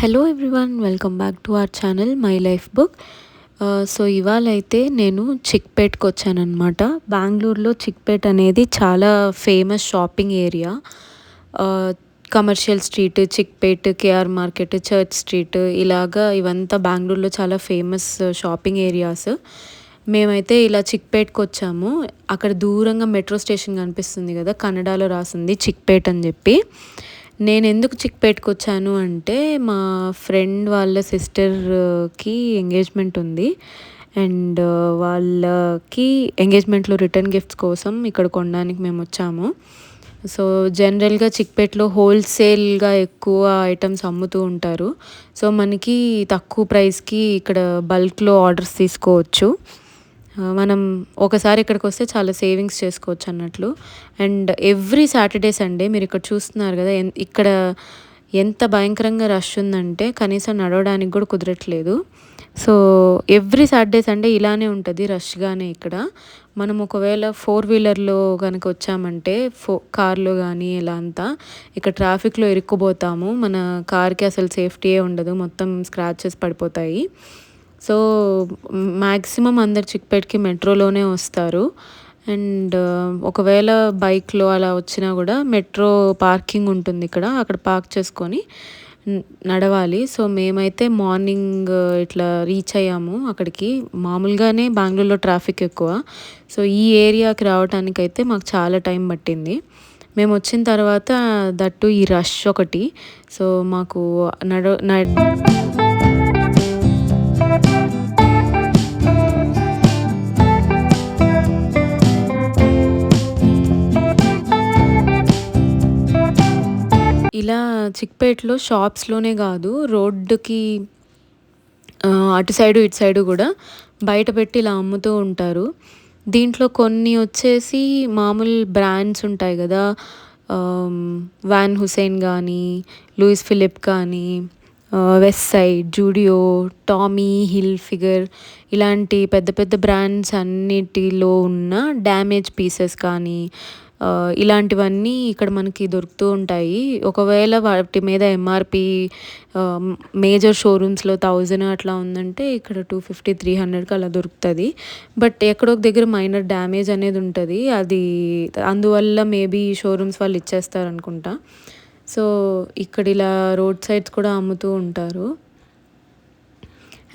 Hello everyone, welcome back to our channel my life book. So ఇవాళ అయితే నేను చిక్పేట్కి వచ్చానమాట. బెంగళూరులో చిక్పేట్ అనేది చాలా famous shopping area. Commercial street, Chickpet, KR market, church street, ఇలాగా ఇవంతా బెంగళూరులో చాలా ఫేమస్ షాపింగ్ ఏరియాస్. మేమైతే ఇలా చిక్పేట్కి వచ్చాము. అక్కడ దూరంగా మెట్రో స్టేషన్ కనిపిస్తుంది కదా, కన్నడలో రాసింది చిక్పేట్ అని చెప్పి. నేను ఎందుకు చిక్పేట్కి వచ్చాను అంటే, మా ఫ్రెండ్ వాళ్ళ సిస్టర్కి ఎంగేజ్మెంట్ ఉంది. అండ్ వాళ్ళకి ఎంగేజ్మెంట్లో రిటర్న్ గిఫ్ట్స్ కోసం ఇక్కడ కొనడానికి మేము వచ్చాము. సో జనరల్గా చిక్పేట్లో హోల్సేల్గా ఎక్కువ ఐటమ్స్ అమ్ముతూ ఉంటారు. సో మనకి తక్కువ ప్రైస్కి ఇక్కడ బల్క్లో ఆర్డర్స్ తీసుకోవచ్చు. మనం ఒకసారి ఇక్కడికి వస్తే చాలా సేవింగ్స్ చేసుకోవచ్చు అన్నట్లు. అండ్ ఎవ్రీ సాటర్డే సండే మీరు ఇక్కడ చూస్తున్నారు కదా, ఇక్కడ ఎంత భయంకరంగా రష్ ఉందంటే కనీసం నడవడానికి కూడా కుదరట్లేదు. సో ఎవ్రీ సాటర్డే సండే ఇలానే ఉంటుంది, రష్గానే ఇక్కడ. మనం ఒకవేళ 4-వీలర్లో కనుక వచ్చామంటే, కార్లో కానీ ఇలా అంతా ఇక్కడ ట్రాఫిక్లో ఇరుక్కుపోతాము. మన కార్కి అసలు సేఫ్టీయే ఉండదు, మొత్తం స్క్రాచెస్ పడిపోతాయి. సో మ్యాక్సిమం అందరు చిక్పేట్కి మెట్రోలోనే వస్తారు. అండ్ ఒకవేళ బైక్లో అలా వచ్చినా కూడా మెట్రో పార్కింగ్ ఉంటుంది ఇక్కడ, అక్కడ పార్క్ చేసుకొని నడవాలి. సో మేమైతే మార్నింగ్ ఇట్లా రీచ్ అయ్యాము అక్కడికి. మామూలుగానే బెంగళూరులో ట్రాఫిక్ ఎక్కువ, సో ఈ ఏరియాకి రావడానికి అయితే మాకు చాలా టైం పట్టింది. మేము వచ్చిన తర్వాత దట్టు ఈ రష్ ఒకటి. సో మాకు ఇలా చిక్పేట్లో షాప్స్లోనే కాదు, రోడ్డుకి అటు సైడు ఇటు సైడు కూడా బయట పెట్టి ఇలా అమ్ముతూ ఉంటారు. దీంట్లో కొన్ని వచ్చేసి మామూలు బ్రాండ్స్ ఉంటాయి కదా, వాన్ హుసేన్ కానీ, లూయిస్ ఫిలిప్ కానీ, west side, Zudio, Tommy hill figure, ఇలాంటి పెద్ద పెద్ద బ్రాండ్స్ అన్నిటిలో ఉన్న డ్యామేజ్ పీసెస్ కానీ ఇలాంటివన్నీ ఇక్కడ మనకి దొరుకుతూ ఉంటాయి. ఒకవేళ వాటి మీద ఎంఆర్పి మేజర్ షోరూమ్స్లో 1000 అట్లా ఉందంటే ఇక్కడ 250-300కి అలా దొరుకుతుంది. బట్ ఎక్కడో ఒక దగ్గర మైనర్ డ్యామేజ్ అనేది ఉంటుంది, అది అందువల్ల మేబీ షోరూమ్స్ వాళ్ళు ఇచ్చేస్తారు అనుకుంటా. సో ఇక్కడ ఇలా రోడ్ సైడ్స్ కూడా అమ్ముతూ ఉంటారు.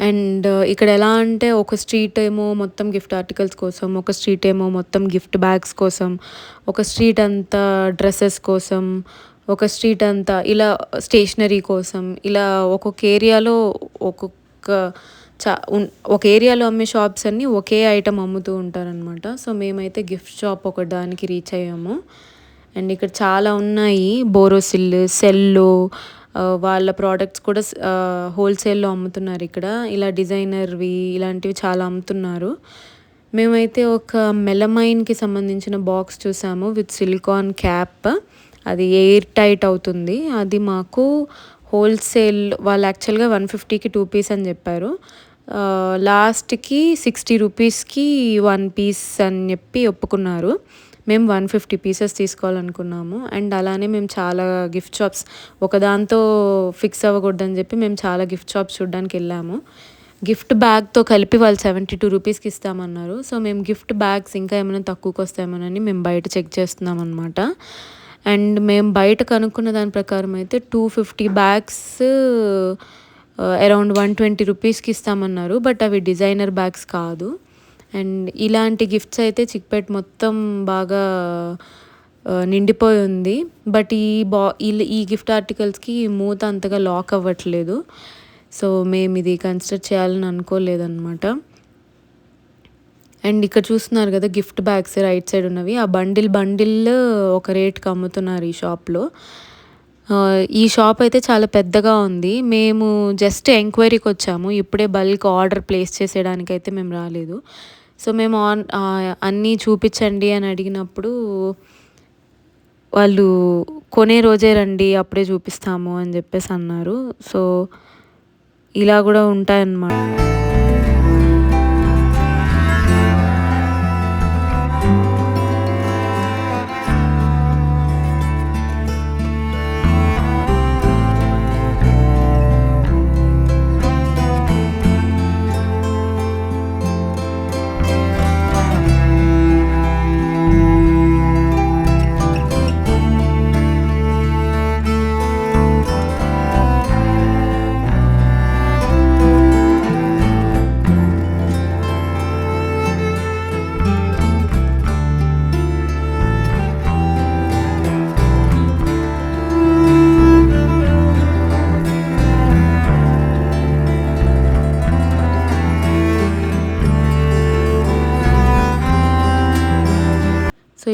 అండ్ ఇక్కడ ఎలా అంటే, ఒక స్ట్రీట్ ఏమో మొత్తం గిఫ్ట్ ఆర్టికల్స్ కోసం, ఒక స్ట్రీట్ ఏమో మొత్తం గిఫ్ట్ బ్యాగ్స్ కోసం, ఒక స్ట్రీట్ అంతా డ్రెస్సెస్ కోసం, ఒక స్ట్రీట్ అంతా ఇలా స్టేషనరీ కోసం, ఇలా ఒక్కొక్క ఏరియాలో ఒక్కొక్క ఒక ఏరియాలో అమ్మే షాప్స్ అన్నీ ఒకే ఐటమ్ అమ్ముతూ ఉంటారనమాట. సో మేమైతే గిఫ్ట్ షాప్ ఒకదానికి రీచ్ అయ్యాము. అండ్ ఇక్కడ చాలా ఉన్నాయి, బోరోసిల్, సెల్లో, వాళ్ళ ప్రోడక్ట్స్ కూడా హోల్సేల్లో అమ్ముతున్నారు ఇక్కడ. ఇలా డిజైనర్వి ఇలాంటివి చాలా అమ్ముతున్నారు. మేమైతే ఒక మెలమైన్కి సంబంధించిన బాక్స్ చూసాము విత్ సిలికాన్ క్యాప్, అది ఎయిర్ టైట్ అవుతుంది. అది మాకు హోల్సేల్ వాళ్ళు యాక్చువల్గా 150కి 2 పీస్ అని చెప్పారు. లాస్ట్కి 60 రూపీస్కి 1 పీస్ అని చెప్పి ఒప్పుకున్నారు. మేము 150 పీసెస్ తీసుకోవాలనుకున్నాము. అండ్ అలానే మేము చాలా గిఫ్ట్ షాప్స్, ఒకదాంతో ఫిక్స్ అవ్వకూడదని చెప్పి మేము చాలా గిఫ్ట్ షాప్స్ చూడడానికి వెళ్ళాము. గిఫ్ట్ బ్యాగ్తో కలిపి వాళ్ళు 72 రూపీస్కి ఇస్తామన్నారు. సో మేము గిఫ్ట్ బ్యాగ్స్ ఇంకా ఏమైనా తక్కువకి వస్తామోనని మేము బయట చెక్ చేస్తున్నాం అనమాట. అండ్ మేము బయట కనుక్కున్న దాని ప్రకారం అయితే 250 బ్యాగ్స్ అరౌండ్ 120 రూపీస్కి ఇస్తామన్నారు. బట్ అవి డిజైనర్ బ్యాగ్స్ కాదు. అండ్ ఇలాంటి గిఫ్ట్స్ అయితే చిక్పేట్ మొత్తం బాగా నిండిపోయి ఉంది. బట్ ఈ గిఫ్ట్ ఆర్టికల్స్కి మూత అంతగా లాక్ అవ్వట్లేదు. సో మేము ఇది కన్సిడర్ చేయాలని అనుకోలేదన్నమాట. అండ్ ఇక్కడ చూస్తున్నారు కదా గిఫ్ట్ బ్యాగ్స్ రైట్ సైడ్ ఉన్నవి, ఆ బండిల్ ఒక రేట్కి అమ్ముతున్నారు ఈ షాప్లో. ఈ షాప్ అయితే చాలా పెద్దగా ఉంది. మేము జస్ట్ ఎంక్వైరీకి వచ్చాము, ఇప్పుడే బల్క్ ఆర్డర్ ప్లేస్ చేసేయడానికి అయితే మేము రాలేదు. సో మేము అన్నీ చూపించండి అని అడిగినప్పుడు వాళ్ళు కొనే రోజే రండి అప్పుడే చూపిస్తాము అని చెప్పేసి అన్నారు. సో ఇలా కూడా ఉంటాయన్నమాట.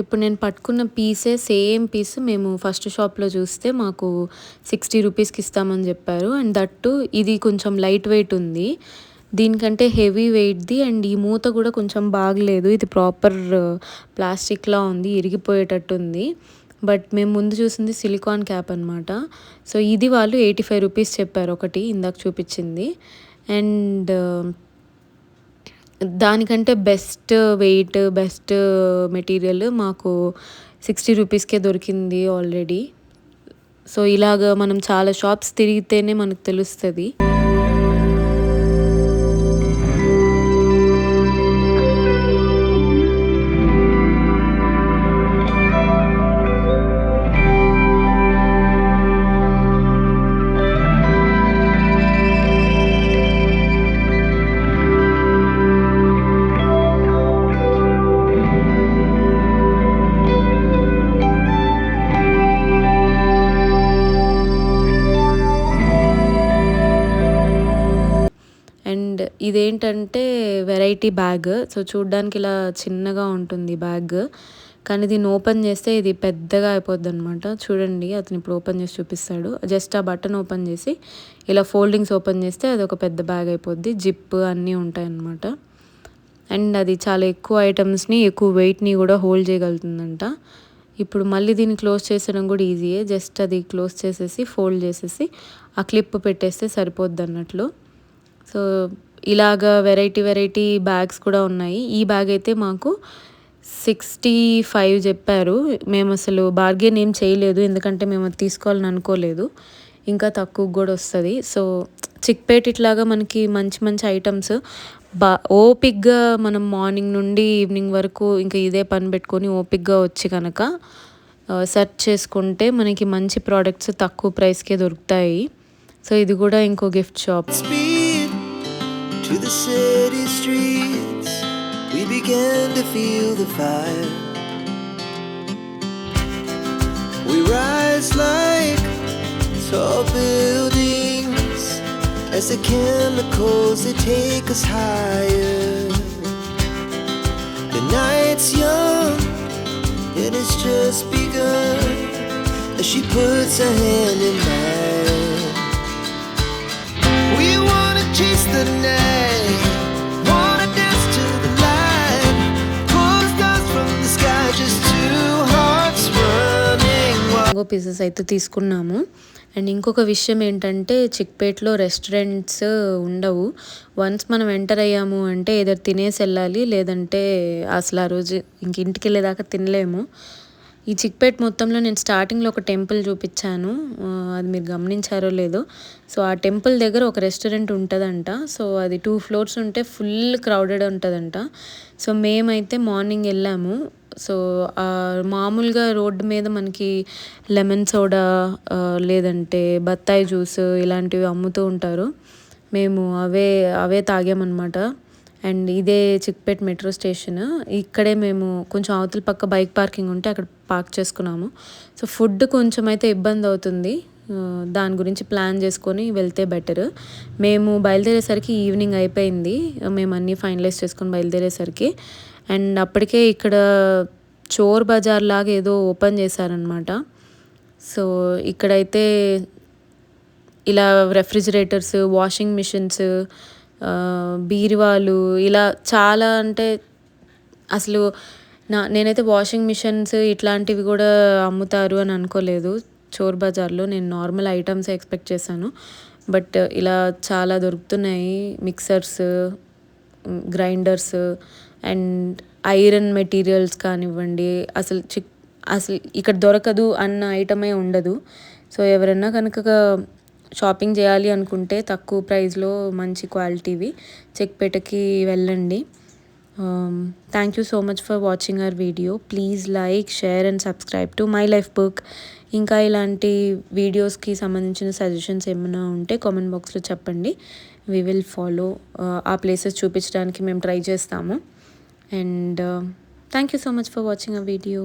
ఇప్పుడు నేను పట్టుకున్న పీసే సేమ్ పీస్ మేము ఫస్ట్ షాప్‌లో చూస్తే మాకు 60 రూపీస్‌కి ఇస్తామని చెప్పారు. అండ్ దట్ టూ ఇది కొంచెం లైట్ వెయిట్ ఉంది. దీనికంటే హెవీ వెయిట్‌ది అండ్ ఈ మూత కూడా కొంచెం బాగలేదు. ఇది ప్రాపర్ ప్లాస్టిక్‌లా ఉంది. ఇరిగిపోయేటట్టు ఉంది. బట్ మేము ముందు చూసింది సిలికాన్ క్యాప్ అనమాట. సో ఇది వాళ్ళు 85 రూపీస్ చెప్పారు ఒకటి ఇందాక చూపించింది. అండ్ దానికంటే బెస్ట్ వెయిట్, బెస్ట్ మెటీరియల్ మాకు 60 రూపీస్‌కే దొరికింది ఆల్రెడీ. సో ఇలాగ మనం చాలా షాప్స్ తిరిగితేనే మనకు తెలుస్తది. అండ్ ఇదేంటంటే వెరైటీ బ్యాగ్. సో చూడ్డానికి ఇలా చిన్నగా ఉంటుంది బ్యాగ్. కానీ దీన్ని ఓపెన్ చేస్తే ఇది పెద్దగా అయిపోద్దనమాట. చూడండి అతను ఇప్పుడు ఓపెన్ చేసి చూపిస్తాడు. జస్ట్ ఆ బటన్ ఓపెన్ చేసి ఇలా ఫోల్డింగ్స్ ఓపెన్ చేస్తే అది ఒక పెద్ద బ్యాగ్ అయిపోద్ది. జిప్ అన్నీ ఉంటాయన్నమాట. అండ్ అది చాలా ఎక్కువ ఐటమ్స్ని, ఎక్కువ వెయిట్ని కూడా హోల్డ్ చేయగలుగుతుందంట. ఇప్పుడు మళ్ళీ దీన్ని క్లోజ్ చేసడం కూడా ఈజీయే. జస్ట్ అది క్లోజ్ చేసేసి ఫోల్డ్ చేసేసి ఆ క్లిప్ పెట్టేస్తే సరిపోద్ది అన్నట్లు. సో ఇలాగా వెరైటీ బ్యాగ్స్ కూడా ఉన్నాయి. ఈ బ్యాగ్ అయితే మాకు 65 చెప్పారు. మేము అసలు బార్గెన్ ఏం చేయలేదు. ఎందుకంటే మేము అది తీసుకోవాలని అనుకోలేదు. ఇంకా తక్కువ కూడా వస్తుంది. సో చిక్పేట్ ఇట్లాగా మనకి మంచి ఐటమ్స్ ఓపిక్గా మనం మార్నింగ్ నుండి ఈవినింగ్ వరకు ఇంకా ఇదే పని పెట్టుకొని ఓపిక్గా వచ్చి కనుక సెర్చ్ చేసుకుంటే మనకి మంచి ప్రోడక్ట్స్ తక్కువ ప్రైస్కే దొరుకుతాయి. సో ఇది కూడా ఇంకో gift shop. To the city streets, we began to feel the fire. We rise like tall buildings as the chemicals they take us higher. The night's young and it's just begun as she puts her hand in mine. We wanna chase the night, wanna dance to the light, pull stars from the sky, just two hearts running wild. Pieces అయితే తీసుకున్నాము. And ఇంకొక విషయం ఏంటంటే చిక్పేట్లో restaurants ఉండవు. Once మనం enter అయ్యాము అంటే ఏదో తినేసి వెళ్ళాలి, లేదంటే అసలు ఆ రోజు ఇంక ఇంటికి వెళ్ళేదాకా తినలేము. ఈ చిక్పేట్ మొత్తంలో నేను స్టార్టింగ్లో ఒక టెంపుల్ చూపించాను, అది మీరు గమనించారో లేదో. సో ఆ టెంపుల్ దగ్గర ఒక రెస్టారెంట్ ఉంటుందంట. సో అది 2 ఫ్లోర్స్ ఉంటే ఫుల్ క్రౌడెడ్ ఉంటుందంట. సో మేమైతే మార్నింగ్ వెళ్ళాము. సో మామూలుగా రోడ్డు మీద మనకి లెమన్ సోడా లేదంటే బత్తాయి జ్యూస్ ఇలాంటివి అమ్ముతూ ఉంటారు. మేము అవే తాగామన్నమాట. అండ్ ఇదే చిక్పేట్ మెట్రో స్టేషన్. ఇక్కడే మేము కొంచెం అవతల పక్క బైక్ పార్కింగ్ ఉంటే అక్కడ పార్క్ చేసుకున్నాము. సో ఫుడ్ కొంచెం అయితే ఇబ్బంది అవుతుంది. దాని గురించి ప్లాన్ చేసుకొని వెళ్తే బెటర్. మేము బయలుదేరేసరికి ఈవినింగ్ అయిపోయింది. మేము అన్నీ ఫైనలైజ్ చేసుకొని బయలుదేరేసరికి. అండ్ అప్పటికే ఇక్కడ చోర్ బజార్ లాగా ఏదో ఓపెన్ చేశారనమాట. సో ఇక్కడైతే ఇలా రెఫ్రిజిరేటర్స్, వాషింగ్ మిషన్స్, బీరువాలు ఇలా చాలా అంటే అసలు నేనైతే వాషింగ్ మిషన్స్ ఇట్లాంటివి కూడా అమ్ముతారు అని అనుకోలేదు చోర్ బజార్లో. నేను నార్మల్ ఐటమ్స్ ఎక్స్పెక్ట్ చేశాను. బట్ ఇలా చాలా దొరుకుతున్నాయి. Mixers, grinders and iron materials కానివ్వండి. అసలు ఇక్కడ దొరకదు అన్న ఐటమే ఉండదు. సో ఎవరైనా కనుక షాపింగ్ చేయాలి అనుకుంటే తక్కువ ప్రైస్లో మంచి క్వాలిటీవి చిక్పేటకి వెళ్ళండి. Thank you so much for watching our video. Please like, share and subscribe to my life book. ఇంకా ఇలాంటి వీడియోస్కి సంబంధించిన సజెషన్స్ ఏమైనా ఉంటే కామెంట్ బాక్స్లో చెప్పండి. We will follow. ఆ ప్లేసెస్ చూపించడానికి మేము ట్రై చేస్తాము. And thank you so much for watching our video.